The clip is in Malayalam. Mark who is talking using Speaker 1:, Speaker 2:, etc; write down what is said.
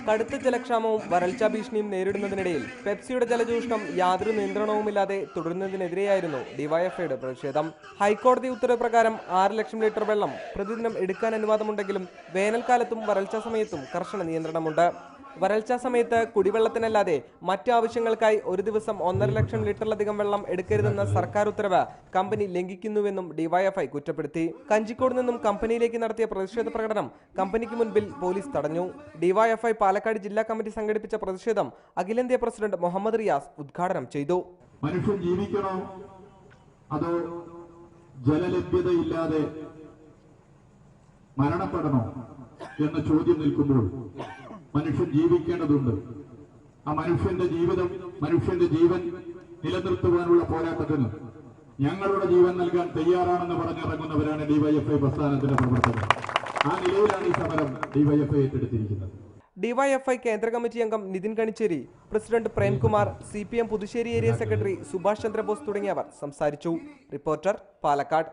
Speaker 1: കടുത്ത ജലക്ഷാമവും വരൾച്ചാ ഭീഷണിയും നേരിടുന്നതിനിടയിൽ പെപ്സിയുടെ ജലചൂഷണം യാതൊരു നിയന്ത്രണവുമില്ലാതെ തുടരുന്നതിനെതിരെയായിരുന്നു ഡിവൈഎഫ്ഐയുടെ പ്രതിഷേധം. ഹൈക്കോടതി ഉത്തരവ് പ്രകാരം 6 ലക്ഷം ലിറ്റർ വെള്ളം പ്രതിദിനം എടുക്കാൻ അനുവാദമുണ്ടെങ്കിലും വേനൽക്കാലത്തും വരൾച്ചാ സമയത്തും കർശന നിയന്ത്രണമുണ്ട്. വരൾച്ചാ സമയത്ത് കുടിവെള്ളത്തിനല്ലാതെ മറ്റ് ആവശ്യങ്ങൾക്കായി ഒരു ദിവസം 1.5 ലക്ഷം ലിറ്ററിലധികം വെള്ളം എടുക്കരുതെന്ന സർക്കാർ ഉത്തരവ് കമ്പനി ലംഘിക്കുന്നുവെന്നും ഡിവൈഎഫ്ഐ കുറ്റപ്പെടുത്തി. കഞ്ചിക്കോട് നിന്നും കമ്പനിയിലേക്ക് നടത്തിയ പ്രതിഷേധ പ്രകടനം കമ്പനിക്ക് മുൻപിൽ പോലീസ് തടഞ്ഞു. ഡിവൈഎഫ്ഐ പാലക്കാട് ജില്ലാ കമ്മിറ്റി സംഘടിപ്പിച്ച പ്രതിഷേധം അഖിലേന്ത്യാ പ്രസിഡന്റ് മുഹമ്മദ് റിയാസ് ഉദ്ഘാടനം ചെയ്തു.
Speaker 2: മനുഷ്യൻ ജീവിക്കണോ അതോ ജലലഭ്യതയില്ലാതെ മരണപ്പെടണോ എന്ന ചോദ്യം നിൽക്കുമ്പോൾ മനുഷ്യൻ ജീവിക്കേണ്ടതുണ്ട്. ആ മനുഷ്യന്റെ ജീവിതം, മനുഷ്യന്റെ ജീവൻ നിലനിർത്തുവാനുള്ള പോരാട്ടത്തിന് ഞങ്ങളുടെ ജീവൻ നൽകാൻ തയ്യാറാണെന്ന് പറഞ്ഞിറങ്ങുന്നവരാണ് ഡിവൈഎഫ്ഐ പ്രസ്ഥാനത്തിന്റെ പ്രവർത്തകർ. ആ നിലയിലാണ് ഈ സമരം ഡിവൈഎഫ്ഐ ഏറ്റെടുത്തിരിക്കുന്നത്.
Speaker 1: ഡിവൈഎഫ്ഐ കേന്ദ്ര കമ്മിറ്റി അംഗം Nithin Kanicheri, president Premkumar, CPM Puthussery area secretary Subhash Chandrabose തുടങ്ങിയവർ സംസാരിച്ചു. റിപ്പോർട്ടർ, പാലക്കാട്.